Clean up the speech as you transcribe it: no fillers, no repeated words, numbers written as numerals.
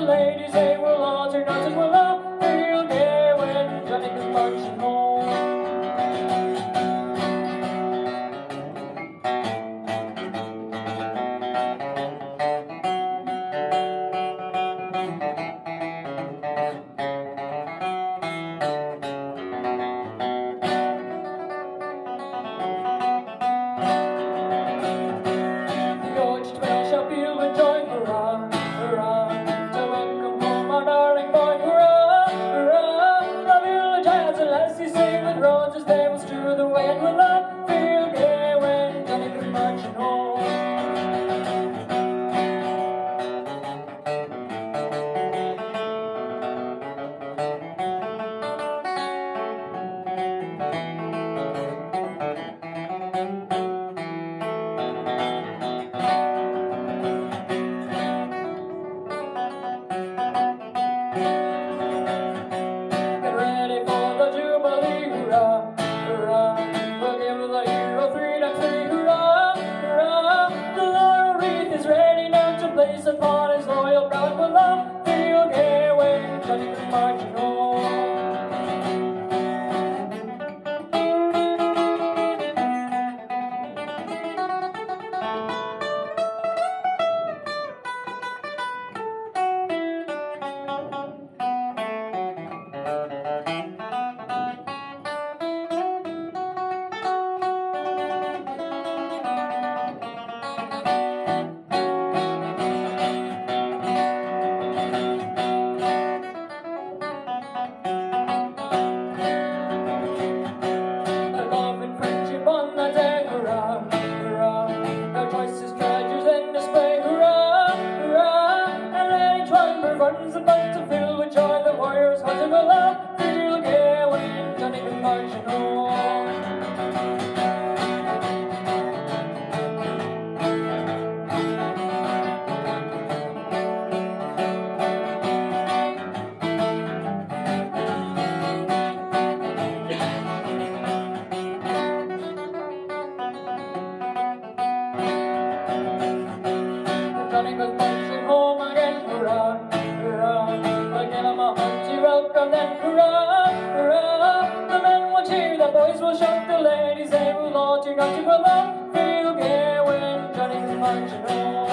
ladies, they will all turn out and will all feel gay when Johnny comes marching home. Roses, they will strew the way, and we'll all feel gay when Johnny comes marching home. Get ready for the Jubilee, hurrah, hurrah. We'll give the hero 3 times 3, hurrah, hurrah. The laurel wreath is ready now to place upon his loyal brow, and we'll all feel gay when Johnny comes marching home. Runs about to fill with joy the warriors' hearts, and we'll all feel gay when Johnny comes marching home. Johnny goes marching home again, hurrah, hurrah. Again I'm a hearty welcome then, hurrah, hurrah. The men will cheer, the boys will shout, the ladies they will all turn out, and we'll all feel gay when Johnny comes marching home.